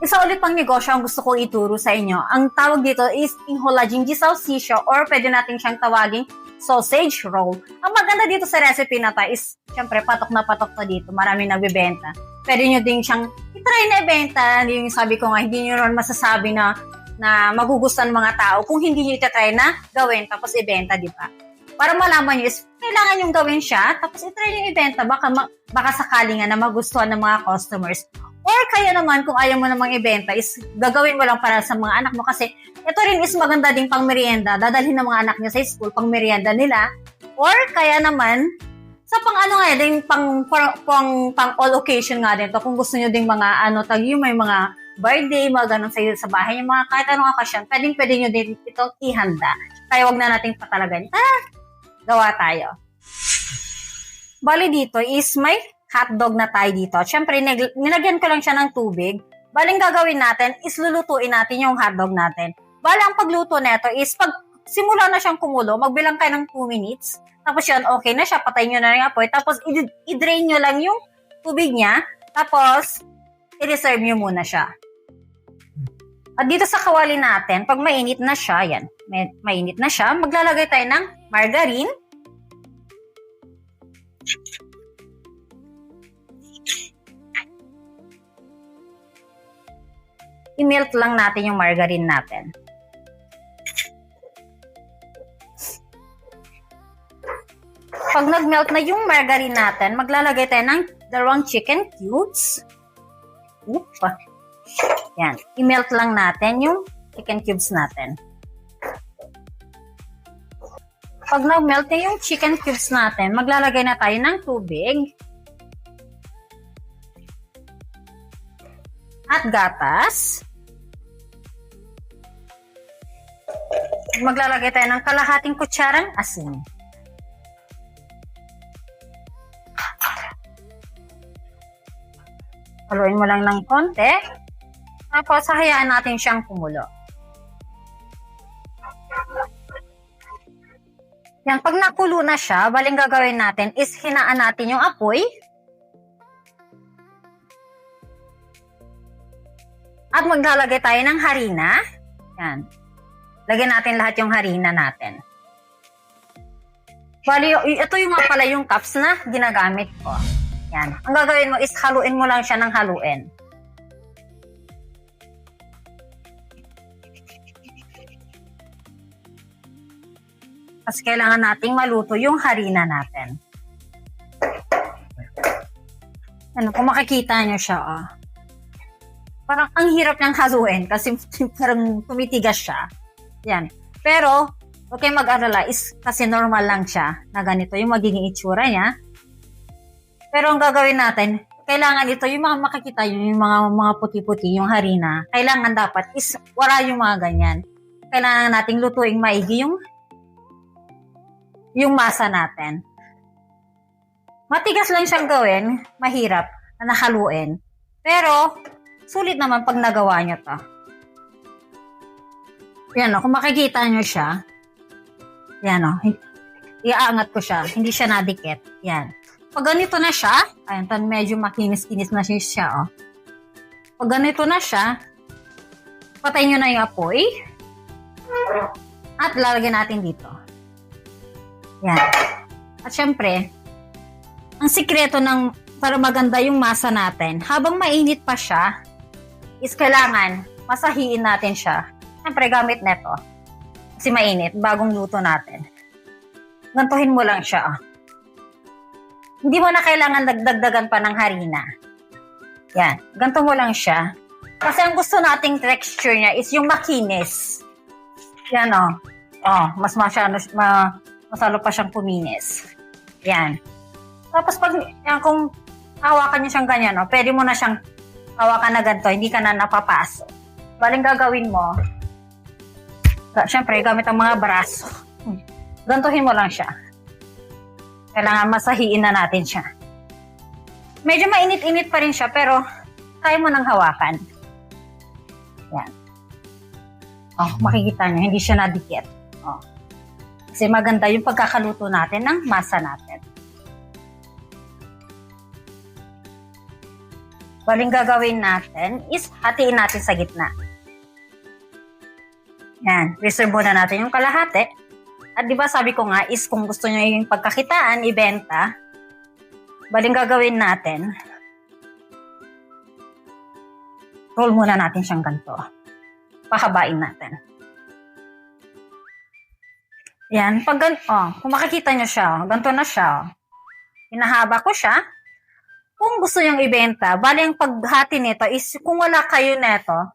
Isa ulit pang negosyo ang gusto kong ituro sa inyo. Ang tawag dito is inhulajinji salsiccia or pwede natin siyang tawaging sausage roll. Ang maganda dito sa recipe na to is, syempre, patok na patok to dito. Marami nagbebenta. Pwede nyo din siyang itry na ibenta. Yung sabi ko nga, hindi nyo ron masasabi na magugustuhan mga tao kung hindi nyo itatry na gawin tapos ibenta, di ba? Para malaman nyo is, kailangan yung gawin siya tapos itry nyo ibenta. Baka sakali nga na magustuhan ng mga customers. Or kaya naman, kung ayaw mo namang ibenta, is gagawin mo lang para sa mga anak mo. Kasi ito rin is maganda din pang merienda. Dadalhin ng mga anak niya sa school, pang merienda nila. Or kaya naman, sa pang ano nga din, pang all occasion nga din to. Kung gusto nyo ding mga yung may mga birthday, mga ganun sa bahay, yung mga kahit anong okasyon, pwede nyo din itong ihanda. Kaya wag na nating patalagan. Gawa tayo. Bali dito is may hotdog na tayo dito. Siyempre, nilagyan ko lang siya ng tubig. Baling gagawin natin is lulutuin natin yung hotdog natin. Balang pagluto nito is pag simula na siyang kumulo, magbilang kayo ng 2 minutes. Tapos yun, okay na siya. Patayin nyo na yung apoy. Tapos i-drain nyo lang yung tubig niya. Tapos, i-reserve nyo muna siya. At dito sa kawali natin, pag mainit na siya, yan. Mainit na siya. Maglalagay tayo ng margarine. I-melt lang natin yung margarine natin. Pag nag-melt na yung margarine natin, maglalagay tayo ng 2 chicken cubes. Yan. I-melt lang natin yung chicken cubes natin. Pag nag-melt na yung chicken cubes natin, maglalagay na tayo ng tubig. At gatas. Maglalagay tayo ng kalahating kutsarang asin. Haluin mo lang ng konti. Tapos, hayaan natin siyang kumulo. Yan, pag nakulo na siya, baling gagawin natin is hinaan natin yung apoy. At maglalagay tayo ng harina. Yan. Lagyan natin lahat yung harina natin. Bali, ito yung nga pala yung cups na ginagamit ko. Yan. Ang gagawin mo is haluin mo lang siya ng haluin. Kasi kailangan nating maluto yung harina natin. Ano, kung makikita nyo siya, parang ang hirap niyang haluin kasi parang tumitigas siya. Yan. Pero, okay mag-alala is kasi normal lang siya na ganito yung magiging itsura niya. Pero ang gagawin natin, kailangan ito, yung mga makikita yung mga puti-puti, yung harina, kailangan dapat is wala yung mga ganyan. Kailangan nating lutuing maigi yung masa natin. Matigas lang siyang gawin, mahirap na haluin. Pero, sulit naman pag nagawa nyo to. Yan kung makikita nyo siya, yan iaangat ko siya, hindi siya nadikit. Yan. Pag ganito na siya, ayan, medyo makinis-kinis na siya, Pag ganito na siya, patayin nyo na yung apoy, at lalagyan natin dito. Yan. At syempre, ang sikreto para maganda yung masa natin, habang mainit pa siya, is kailangan masahiin natin siya. Siyempre, gamit neto. Kasi mainit, bagong luto natin. Gantuhin mo lang siya. Hindi mo na kailangan dagdagan pa ng harina. Yan. Ganto mo lang siya. Kasi ang gusto nating texture niya is yung makinis. Yan mas masalo pa siyang kuminis. Yan. Tapos kung hawakan niyo siyang ganyan, pwede mo na siyang hawakan na ganito, hindi ka na napapasok. Baling gagawin mo, syempre, gamit ang mga braso. Gantuhin mo lang siya. Kailangan masahiin na natin siya. Medyo mainit-init pa rin siya, pero kaya mo nang hawakan. Yan. Makikita niyo, hindi siya nadikit. Kasi maganda yung pagkakaluto natin ng masa natin. Baling gagawin natin is hatiin natin sa gitna. Yan, reserve muna natin yung kalahati. At di ba sabi ko nga is kung gusto nyo yung pagkakitaan, ibenta, baling gagawin natin, roll muna natin siyang ganito. Pahabain natin. Yan, pag kung makikita nyo siya, ganito na siya. Hinahaba ko siya. Kung gusto nyong ibenta, bali ang paghati nito is kung wala kayo neto,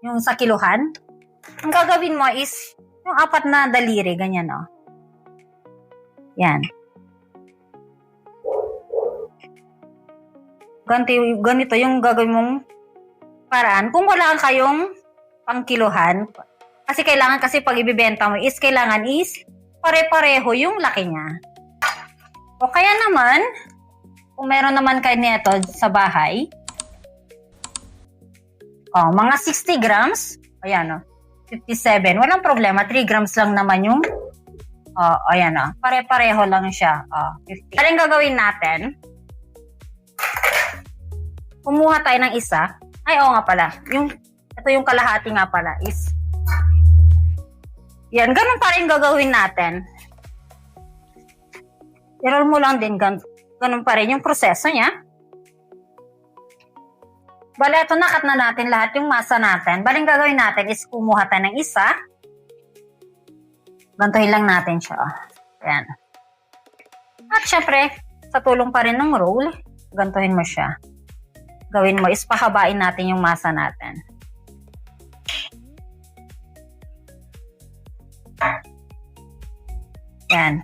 yung sa kiluhan, ang gagawin mo is yung 4 na daliri, ganyan o. Yan. Ganito yung gagawin mong paraan. Kung wala kayong pangkiluhan, kasi kailangan kasi pag ibibenta mo is kailangan is pare-pareho yung laki niya. O kaya naman, kung meron naman kayo nito sa bahay, mga 60 grams, ayan 57, walang problema, 3 grams lang naman yung, ayan pare-pareho lang siya, 50. Aling gagawin natin, kumuha tayo ng isa, nga pala, ito yung kalahati nga pala is, yan, ganun pa rin gagawin natin. I-roll mo lang din, ganun pa rin yung proseso niya. Bale, ito nakat na natin lahat yung masa natin. Baling gagawin natin is kumuha tayo ng isa. Gantuhin lang natin siya. Ayan. At syempre, sa tulong pa rin ng roll, gantuhin mo siya. Gawin mo is pahabain natin yung masa natin. Ayan.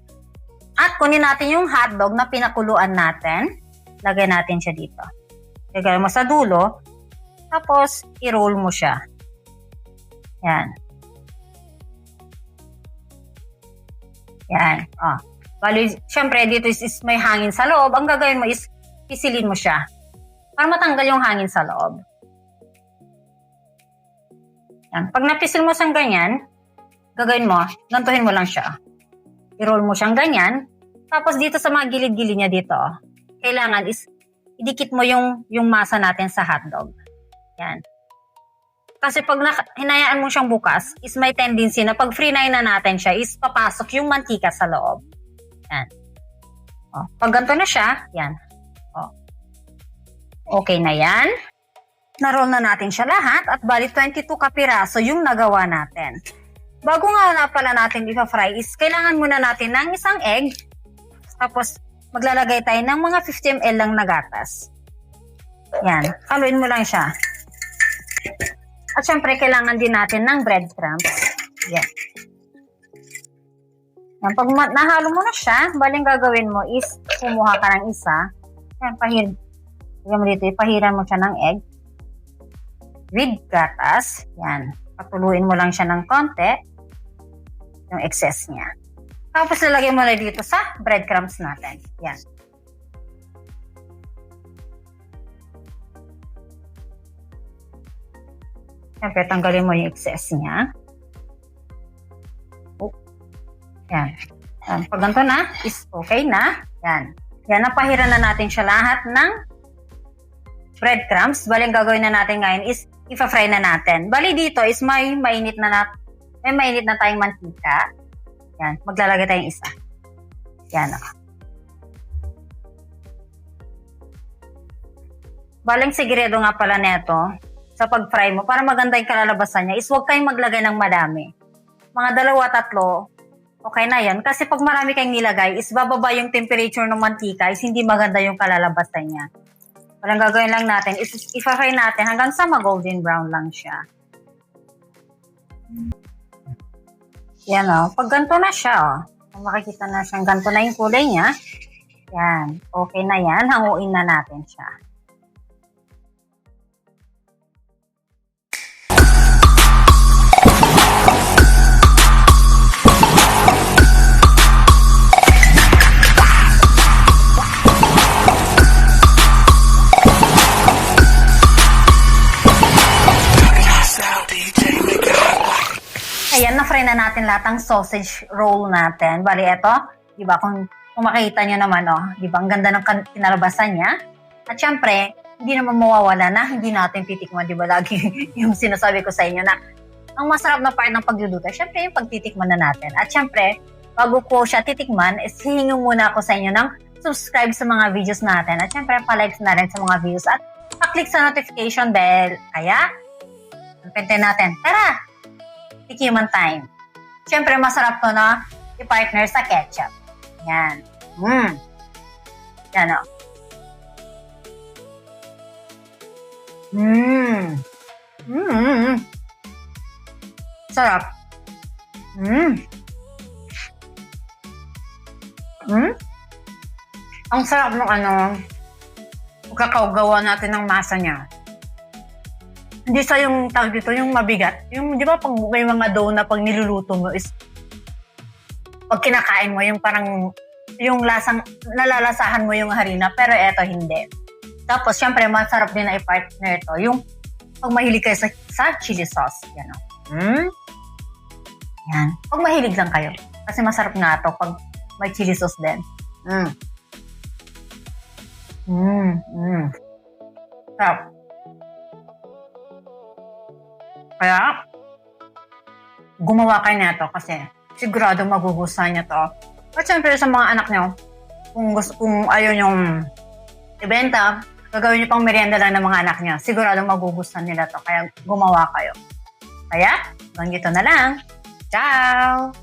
At kunin natin yung hotdog na pinakuluan natin. Lagay natin siya dito. Lagay mo sa dulo. Tapos, i-roll mo siya. Yan. Yan. Bali, syempre, dito is may hangin sa loob. Ang gagawin mo is, pisilin mo siya. Para matanggal yung hangin sa loob. Yan. Pag napisil mo siyang ganyan, gagawin mo, gantuhin mo lang siya. I-roll mo siyang ganyan. Tapos dito sa mga gilid-gilid niya dito, kailangan is idikit mo yung masa natin sa hotdog. Yan. Kasi pag hinayaan mo siyang bukas, is may tendency na pag free-fry na natin siya, is papasok yung mantika sa loob. Yan. Pag ganito na siya, yan. Okay na yan. Na-roll na natin siya lahat at bali 22 kapiraso yung nagawa natin. Bago nga pala natin ipa-fry is kailangan muna natin ng isang egg. Tapos maglalagay tayo ng mga 50 ml lang na gatas. Yan. Haluin mo lang siya. At syempre kailangan din natin ng breadcrumbs. Yan. Yan. Pag nahalo mo na siya, baling gagawin mo is kumuha ka ng isa. Yan. Pahiran mo siya ng egg. With gatas. Yan. Patuluin mo lang siya ng konti. Yung excess niya. Tapos lalagay mo na dito sa breadcrumbs natin. Yan. Siyempre, tanggalin mo yung excess niya. Yan. Yan. Pag ganito na, is okay na. Yan. Yan, napahiran na natin siya lahat ng breadcrumbs. Bali, ang gagawin na natin ngayon is ipa-fry na natin. Bali, dito is may mainit na tayong mantika. Yan. Maglalagay tayong isa. Yan. Baling sigredo nga pala neto sa pag-fry mo, para maganda yung kalalabasan niya, is huwag kayong maglagay ng madami. Mga 2-3, okay na yan. Kasi pag marami kayong nilagay, is bababa yung temperature ng mantika, is hindi maganda yung kalalabasan niya. Walang gagawin lang natin, is ipa-fry natin hanggang sa mag-golden brown lang siya. Yan pag ganito na siya, kung makikita na siyang ganito na yung kulay niya, yan, okay na yan, hanguin na natin siya. Ayan, na-fry na natin lahat ng sausage roll natin. Bali, eto, di ba, kung makikita nyo naman, di ba, ang ganda ng kinalabasan niya. At syempre, hindi naman mawawala na hindi natin titikman, di ba? Lagi yung sinasabi ko sa inyo na ang masarap na part ng pagluluto, syempre yung pagtitikman na natin. At syempre, bago ko siya titikman, is hihingi muna ako sa inyo ng subscribe sa mga videos natin. At syempre, pa-likes na rin sa mga videos at pa-click sa notification bell. Kaya, pintay natin. Tara! Tikiman time. Syempre, masarap to na i-partner sa ketchup. Yan. Yan o. Sarap. Ang sarap ng kakaugawa natin ng masa niya. Hindi sa yung tawag dito, yung mabigat. Yung, di ba, pag may mga dough na pag niluluto mo is, pag kinakain mo, yung parang, yung lasang, nalalasahan mo yung harina, pero eto hindi. Tapos, syempre, masarap din na i-partner ito. Yung, pag mahilig kayo sa chili sauce. Yan o. Yan. Pag mahilig lang kayo. Kasi masarap nga ito pag may chili sauce din. Sarap. Kaya, gumawa kayo na ito kasi sigurado magugustuhan niyo to. At syempre sa mga anak niyo, kung ayaw niyong ibenta, gagawin niyo pang merienda lang ng mga anak niyo. Sigurado magugustuhan nila to. Kaya gumawa kayo. Kaya, hanggang dito na lang. Ciao!